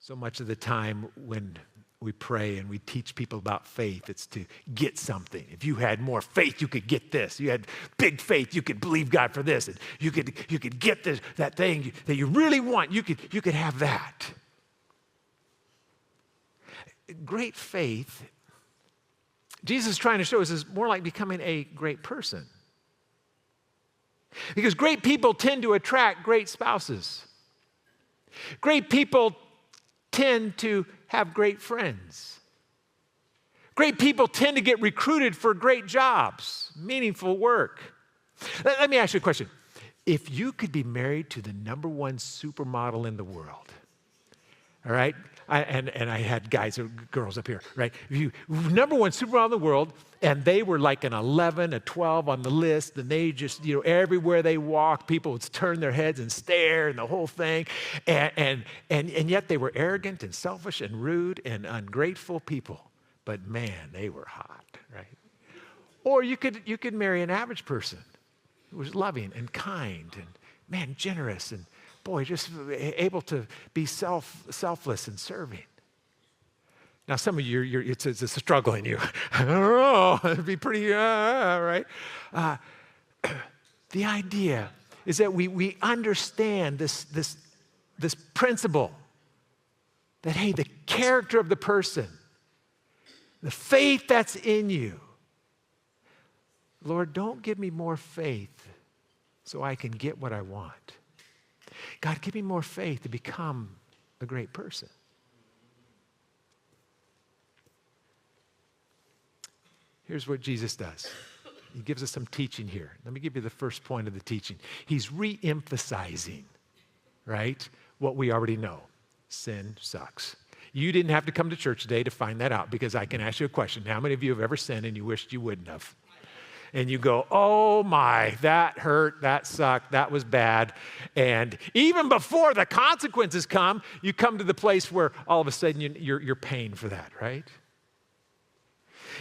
So much of the time when we pray and we teach people about faith, it's to get something. If you had more faith, you could get this. You had big faith, you could believe God for this. And you could get this, that thing that you really want. You could have that. Great faith, Jesus is trying to show us, is more like becoming a great person. Because great people tend to attract great spouses. Great people tend to have great friends. Great people tend to get recruited for great jobs, meaningful work. Let me ask you a question. If you could be married to the number one supermodel in the world, all right? And I had guys or girls up here, right? Number one supermodel in the world, and they were like an 11, a 12 on the list, and they just, everywhere they walked, people would turn their heads and stare and the whole thing. And yet they were arrogant and selfish and rude and ungrateful people. But man, they were hot, right? Or you could marry an average person who was loving and kind and, man, generous and, boy, just able to be selfless and serving. Now, some of you, it's a struggle in you. I don't know, it'd be pretty, right? The idea is that we understand this principle that, hey, the character of the person, the faith that's in you. Lord, don't give me more faith so I can get what I want. God, give me more faith to become a great person. Here's what Jesus does. He gives us some teaching here. Let me give you the first point of the teaching. He's re-emphasizing, right, what we already know. Sin sucks. You didn't have to come to church today to find that out, because I can ask you a question. How many of you have ever sinned and you wished you wouldn't have? And you go, oh my, that hurt, that sucked, that was bad. And even before the consequences come, you come to the place where all of a sudden you're paying for that, right?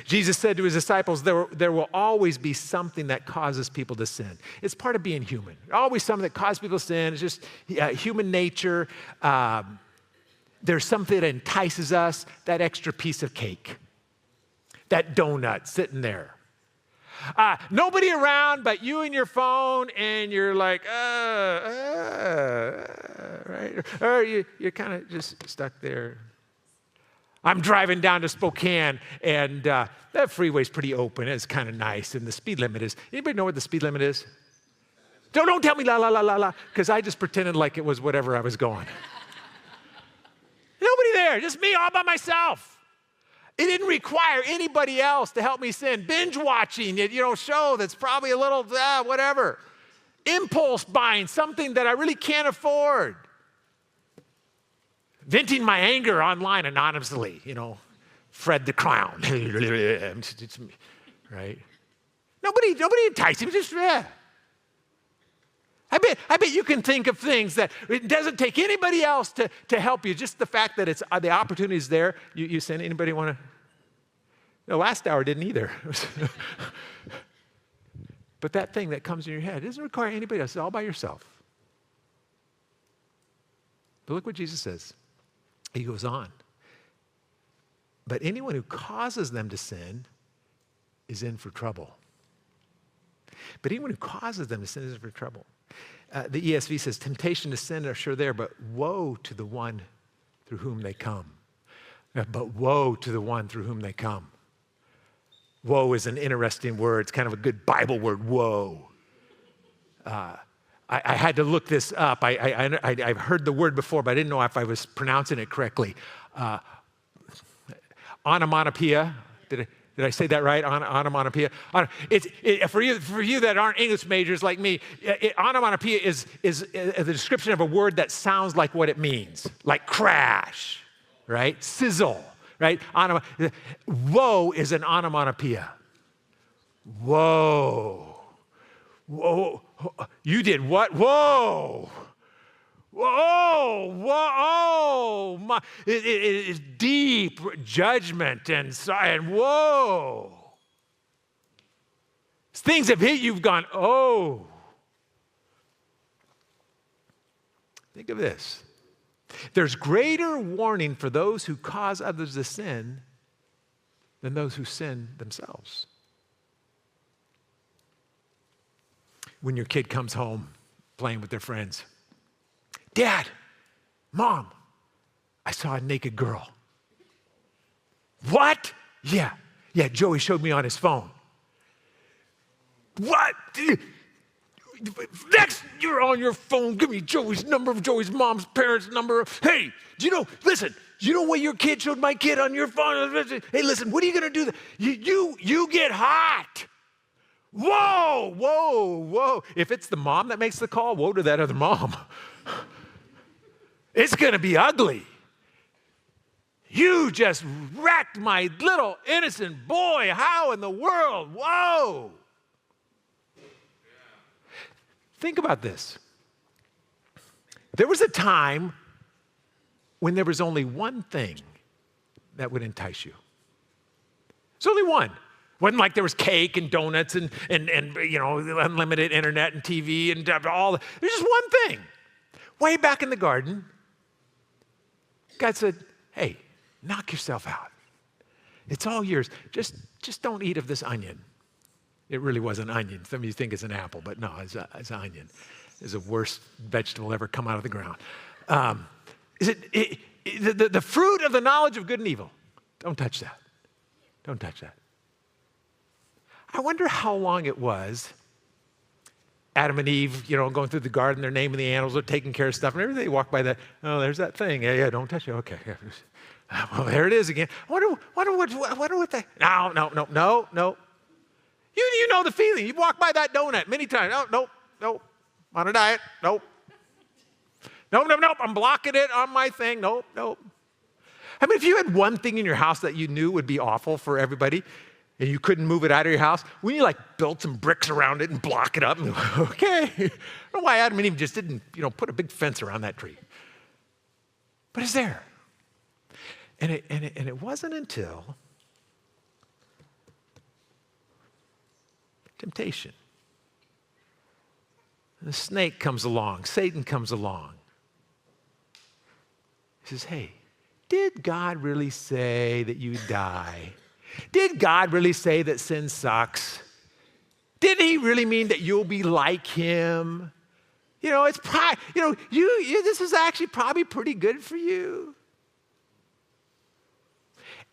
Jesus said to his disciples, there will always be something that causes people to sin. It's part of being human. Always something that causes people to sin. It's just human nature. There's something that entices us, that extra piece of cake, that donut sitting there. Nobody around but you and your phone, and you're like, right? Or you're kind of just stuck there. I'm driving down to Spokane, and that freeway's pretty open. It's kind of nice, and the speed limit is, anybody know what the speed limit is? Don't tell me la, la, la, la, la, because I just pretended like it was whatever I was going. Nobody there, just me all by myself. It didn't require anybody else to help me sin. Binge watching, show that's probably a little, whatever. Impulse buying, something that I really can't afford. Venting my anger online anonymously, Fred the Clown. Right? Nobody enticed him, just, I bet you can think of things that it doesn't take anybody else to help you. Just the fact that it's the opportunity is there. You send anybody want to? The last hour didn't either. But that thing that comes in your head, it doesn't require anybody else. It's all by yourself. But look what Jesus says. He goes on. But anyone who causes them to sin is in for trouble. But anyone who causes them to sin is in for trouble. The ESV says, temptation to sin are sure there, but woe to the one through whom they come. But woe to the one through whom they come. Woe is an interesting word. It's kind of a good Bible word, woe. I had to look this up. I've heard the word before, but I didn't know if I was pronouncing it correctly. Onomatopoeia. Did I say that right? Onomatopoeia. For you that aren't English majors like me, onomatopoeia is the description of a word that sounds like what it means, like crash, right? Sizzle, right? Woe is an onomatopoeia. Whoa. Whoa. You did what? Whoa. Whoa, whoa, it is deep judgment and whoa. Things have hit you, you've gone, oh. Think of this. There's greater warning for those who cause others to sin than those who sin themselves. When your kid comes home playing with their friends, Dad, Mom, I saw a naked girl. What? Yeah, Joey showed me on his phone. What? Next, you're on your phone. Give me Joey's number, Joey's mom's parents' number. Hey, listen, you know what your kid showed my kid on your phone? Hey, listen, what are you going to do? You get hot. Whoa. If it's the mom that makes the call, woe to that other mom. It's going to be ugly. You just wrecked my little innocent boy. How in the world? Whoa. Think about this. There was a time when there was only one thing that would entice you. It's only one. It wasn't like there was cake and donuts and unlimited internet and TV and all. There's just one thing. Way back in the garden, God said, hey, knock yourself out. It's all yours. Just don't eat of this onion. It really was an onion. Some of you think it's an apple, but no, it's an onion. It's the worst vegetable ever come out of the ground. The fruit of the knowledge of good and evil. Don't touch that. Don't touch that. I wonder how long it was, Adam and Eve, going through the garden, they're naming the animals, they're taking care of stuff, and everything. They walk by that, oh, there's that thing. Yeah, don't touch it. Okay. Well, there it is again. I wonder what that, no. You know the feeling. You've walked by that donut many times. Oh, nope. On a diet. Nope. Nope. I'm blocking it on my thing. Nope. I mean, if you had one thing in your house that you knew would be awful for everybody, and you couldn't move it out of your house, wouldn't you build some bricks around it and block it up? And okay. I don't know why Adam and Eve just didn't, put a big fence around that tree. But it's there. And it wasn't until temptation. The snake comes along, Satan comes along. He says, hey, did God really say that you die? Did God really say that sin sucks? Did he really mean that you'll be like him? It's probably, this is actually probably pretty good for you.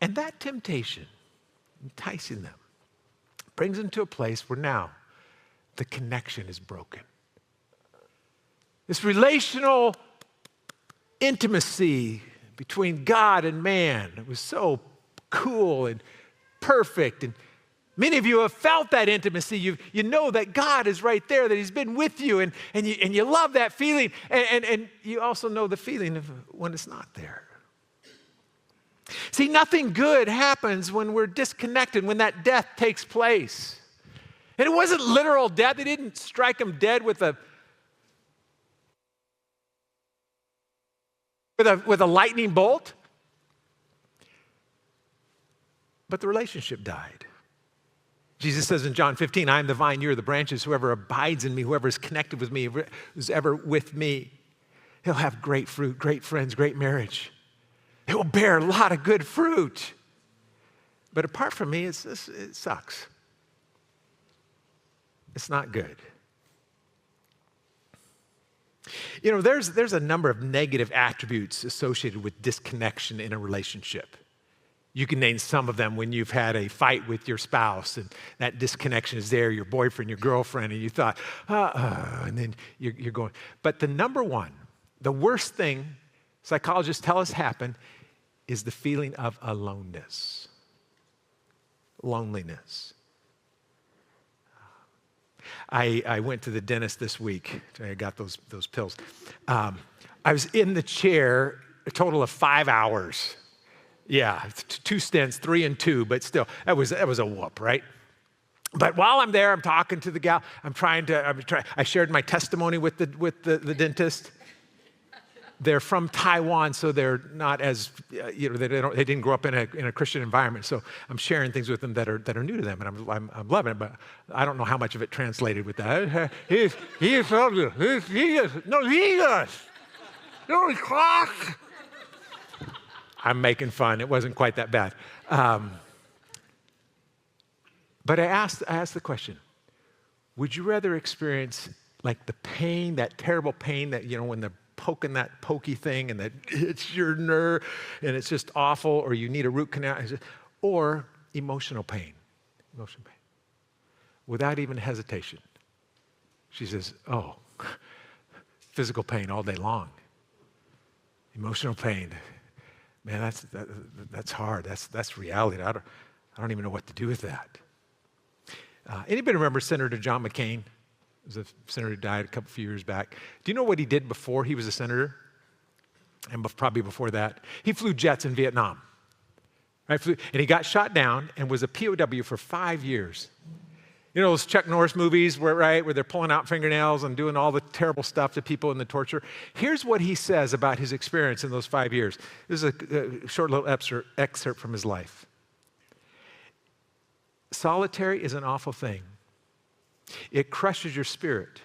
And that temptation, enticing them, brings them to a place where now the connection is broken. This relational intimacy between God and man, it was so cool and perfect. And many of you have felt that intimacy. You know that God is right there, that he's been with you, and you love that feeling. And you also know the feeling of when it's not there. See, nothing good happens when we're disconnected, when that death takes place. And it wasn't literal death. They didn't strike him dead with a lightning bolt. But the relationship died. Jesus says in John 15, I am the vine, you are the branches. Whoever abides in me, whoever is connected with me, who's ever with me, he'll have great fruit, great friends, great marriage. It will bear a lot of good fruit. But apart from me, it sucks. It's not good. There's a number of negative attributes associated with disconnection in a relationship. You can name some of them when you've had a fight with your spouse and that disconnection is there, your boyfriend, your girlfriend, and you thought, and then you're going. But the number one, the worst thing psychologists tell us happen is the feeling of aloneness, loneliness. I went to the dentist this week. I got those pills. I was in the chair a total of 5 hours. Yeah, 2 stents, 3 and 2, but still, that was a whoop, right? But while I'm there, I'm talking to the gal. I shared my testimony with the dentist. They're from Taiwan, so they're not as, they didn't grow up in a Christian environment. So I'm sharing things with them that are new to them, and I'm loving it. But I don't know how much of it translated with that. He is. I'm making fun. It wasn't quite that bad. But I asked the question, would you rather experience like the pain, that terrible pain that, when they're poking that pokey thing and that it's your nerve and it's just awful, or you need a root canal, or emotional pain? Emotional pain. Without even hesitation. She says, oh, physical pain all day long. Emotional pain. Man, that's hard. That's reality. I don't even know what to do with that. Anybody remember Senator John McCain? He was a senator who died a few years back. Do you know what he did before he was a senator? And probably before that? He flew jets in Vietnam. Right? And he got shot down and was a POW for 5 years. You know those Chuck Norris movies where they're pulling out fingernails and doing all the terrible stuff to people in the torture? Here's what he says about his experience in those 5 years. This is a short little excerpt from his life. Solitary is an awful thing. It crushes your spirit,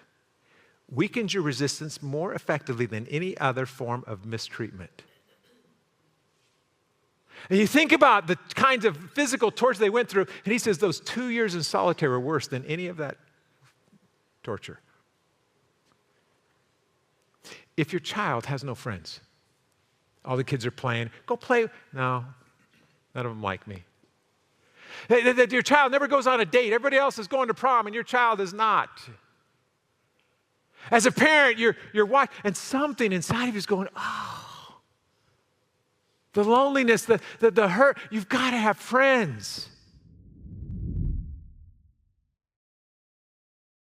weakens your resistance more effectively than any other form of mistreatment. And you think about the kinds of physical torture they went through, and he says those 2 years in solitary were worse than any of that torture. If your child has no friends, all the kids are playing, go play. No, none of them like me. That your child never goes on a date. Everybody else is going to prom, and your child is not. As a parent, you're watching, and something inside of you is going, oh. The loneliness, the hurt. You've got to have friends.